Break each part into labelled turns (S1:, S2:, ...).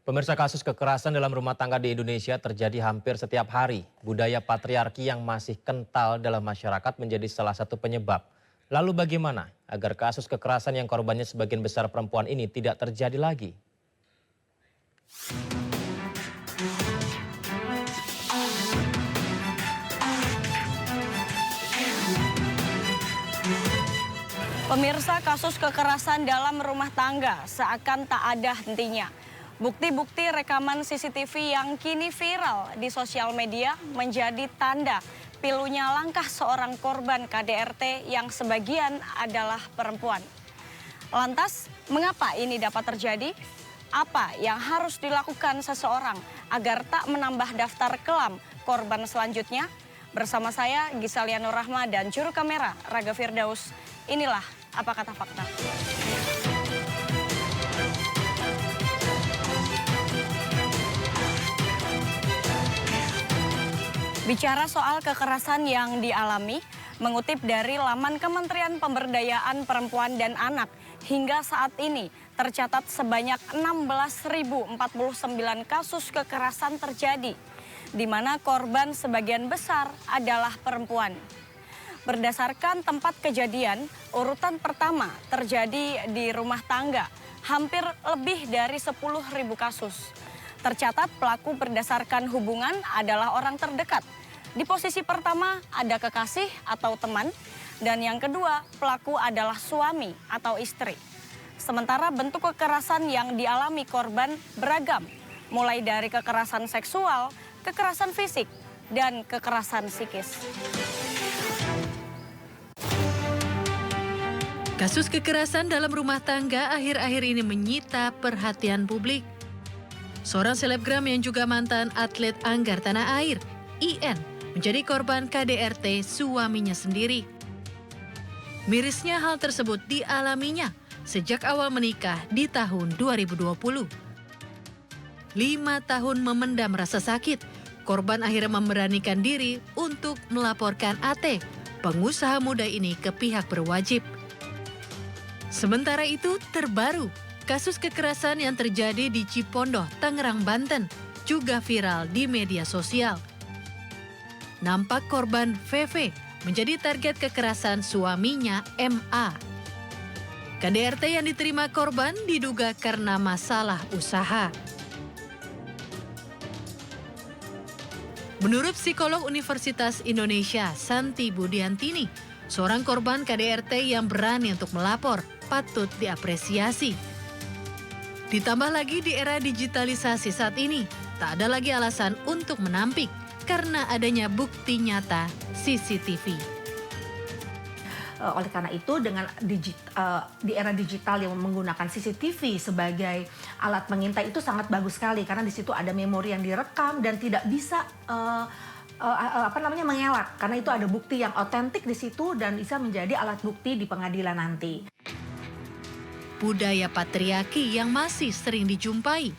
S1: Pemirsa, kasus kekerasan dalam rumah tangga di Indonesia terjadi hampir setiap hari. Budaya patriarki yang masih kental dalam masyarakat menjadi salah satu penyebab. Lalu bagaimana agar kasus kekerasan yang korbannya sebagian besar perempuan ini tidak terjadi lagi?
S2: Pemirsa, kasus kekerasan dalam rumah tangga seakan tak ada hentinya. Bukti-bukti rekaman CCTV yang kini viral di sosial media menjadi tanda pilunya langkah seorang korban KDRT yang sebagian adalah perempuan. Lantas, mengapa ini dapat terjadi? Apa yang harus dilakukan seseorang agar tak menambah daftar kelam korban selanjutnya? Bersama saya, Gisalia Nur Rahma, dan juru kamera Raga Firdaus. Inilah Apa Kata Fakta. Bicara soal kekerasan yang dialami, mengutip dari laman Kementerian Pemberdayaan Perempuan dan Anak, hingga saat ini tercatat sebanyak 16.049 kasus kekerasan terjadi, di mana korban sebagian besar adalah perempuan. Berdasarkan tempat kejadian, urutan pertama terjadi di rumah tangga, hampir lebih dari 10.000 kasus. Tercatat pelaku berdasarkan hubungan adalah orang terdekat. Di posisi pertama ada kekasih atau teman, dan yang kedua pelaku adalah suami atau istri. Sementara bentuk kekerasan yang dialami korban beragam, mulai dari kekerasan seksual, kekerasan fisik, dan kekerasan psikis.
S3: Kasus kekerasan dalam rumah tangga akhir-akhir ini menyita perhatian publik. Seorang selebgram yang juga mantan atlet anggar tanah air, IN, menjadi korban KDRT suaminya sendiri. Mirisnya hal tersebut dialaminya sejak awal menikah di tahun 2020. 5 tahun memendam rasa sakit, korban akhirnya memberanikan diri untuk melaporkan AT, pengusaha muda ini, ke pihak berwajib. Sementara itu, terbaru, kasus kekerasan yang terjadi di Cipondoh, Tangerang, Banten, juga viral di media sosial. Nampak korban VV menjadi target kekerasan suaminya MA. KDRT yang diterima korban diduga karena masalah usaha. Menurut psikolog Universitas Indonesia, Santi Budiantini, seorang korban KDRT yang berani untuk melapor patut diapresiasi. Ditambah lagi di era digitalisasi saat ini, tak ada lagi alasan untuk menampik karena adanya bukti nyata CCTV.
S4: Oleh karena itu, dengan di era digital yang menggunakan CCTV sebagai alat pengintai itu sangat bagus sekali, karena di situ ada memori yang direkam dan tidak bisa mengelak, karena itu ada bukti yang otentik di situ dan bisa menjadi alat bukti di pengadilan nanti.
S3: Budaya patriarki yang masih sering dijumpai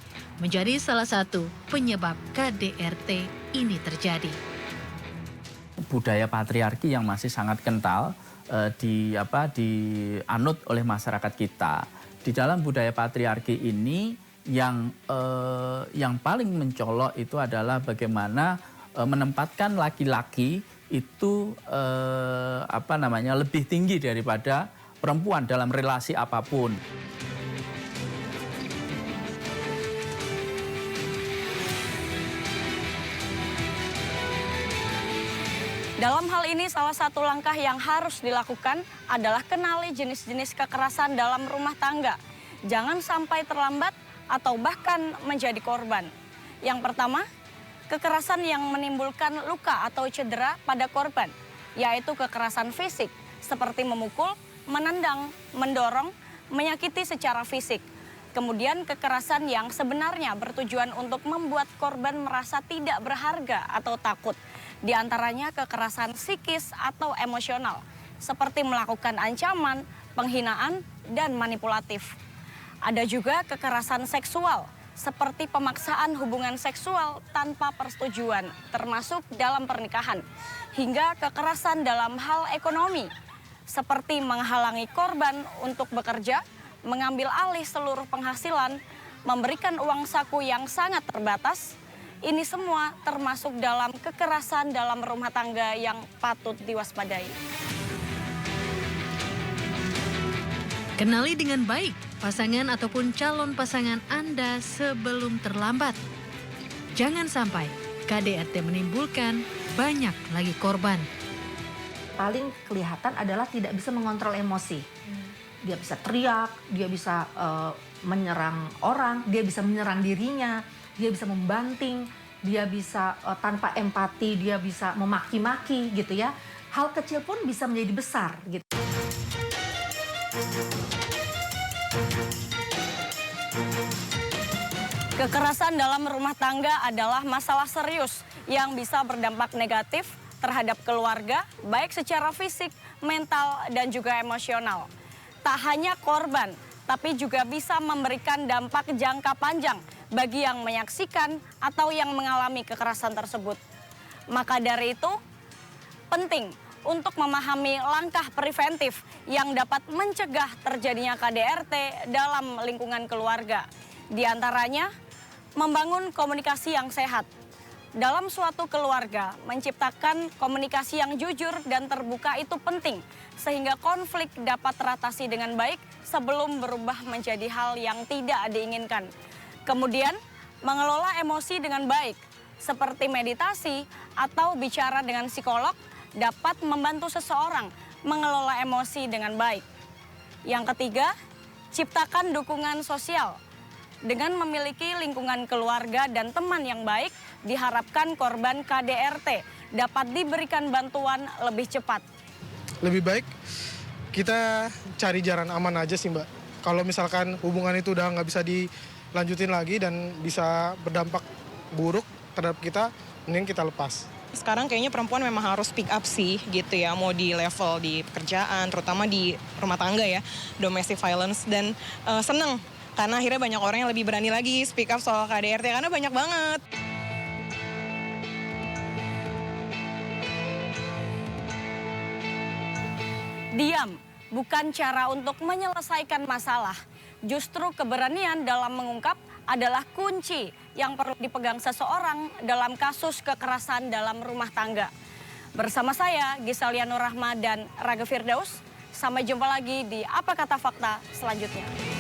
S3: menjadi salah satu penyebab KDRT ini terjadi.
S5: Budaya patriarki yang masih sangat kental dianut oleh masyarakat kita. Di dalam budaya patriarki ini yang paling mencolok itu adalah bagaimana menempatkan laki-laki itu lebih tinggi daripada perempuan dalam relasi apapun.
S2: Dalam hal ini, salah satu langkah yang harus dilakukan adalah kenali jenis-jenis kekerasan dalam rumah tangga. Jangan sampai terlambat atau bahkan menjadi korban. Yang pertama, kekerasan yang menimbulkan luka atau cedera pada korban, yaitu kekerasan fisik seperti memukul, menendang, mendorong, menyakiti secara fisik. Kemudian kekerasan yang sebenarnya bertujuan untuk membuat korban merasa tidak berharga atau takut. Di antaranya kekerasan psikis atau emosional, seperti melakukan ancaman, penghinaan, dan manipulatif. Ada juga kekerasan seksual, seperti pemaksaan hubungan seksual tanpa persetujuan, termasuk dalam pernikahan. Hingga kekerasan dalam hal ekonomi, seperti menghalangi korban untuk bekerja, mengambil alih seluruh penghasilan, memberikan uang saku yang sangat terbatas. Ini semua termasuk dalam kekerasan dalam rumah tangga yang patut diwaspadai.
S3: Kenali dengan baik pasangan ataupun calon pasangan Anda sebelum terlambat. Jangan sampai KDRT menimbulkan banyak lagi korban.
S4: Paling kelihatan adalah tidak bisa mengontrol emosi. Dia bisa teriak, dia bisa menyerang orang, dia bisa menyerang dirinya, dia bisa membanting, dia bisa tanpa empati, dia bisa memaki-maki gitu ya. Hal kecil pun bisa menjadi besar gitu.
S2: Kekerasan dalam rumah tangga adalah masalah serius yang bisa berdampak negatif terhadap keluarga, baik secara fisik, mental, dan juga emosional. Tak hanya korban, tapi juga bisa memberikan dampak jangka panjang bagi yang menyaksikan atau yang mengalami kekerasan tersebut. Maka dari itu, penting untuk memahami langkah preventif yang dapat mencegah terjadinya KDRT dalam lingkungan keluarga. Di antaranya, membangun komunikasi yang sehat. Dalam suatu keluarga, menciptakan komunikasi yang jujur dan terbuka itu penting, sehingga konflik dapat teratasi dengan baik sebelum berubah menjadi hal yang tidak diinginkan. Kemudian, mengelola emosi dengan baik, seperti meditasi atau bicara dengan psikolog, dapat membantu seseorang mengelola emosi dengan baik. Yang ketiga, ciptakan dukungan sosial. Dengan memiliki lingkungan keluarga dan teman yang baik, diharapkan korban KDRT dapat diberikan bantuan lebih cepat.
S6: Lebih baik kita cari jalan aman aja sih Mbak. Kalau misalkan hubungan itu udah nggak bisa dilanjutin lagi dan bisa berdampak buruk terhadap kita, mending kita lepas.
S7: Sekarang kayaknya perempuan memang harus speak up sih gitu ya, mau di level di pekerjaan, terutama di rumah tangga ya, domestic violence. Dan seneng karena akhirnya banyak orang yang lebih berani lagi speak up soal KDRT karena banyak banget.
S2: Diam bukan cara untuk menyelesaikan masalah. Justru keberanian dalam mengungkap adalah kunci yang perlu dipegang seseorang dalam kasus kekerasan dalam rumah tangga. Bersama saya, Gisalia Nur Rahma dan Raga Firdaus. Sampai jumpa lagi di Apa Kata Fakta selanjutnya.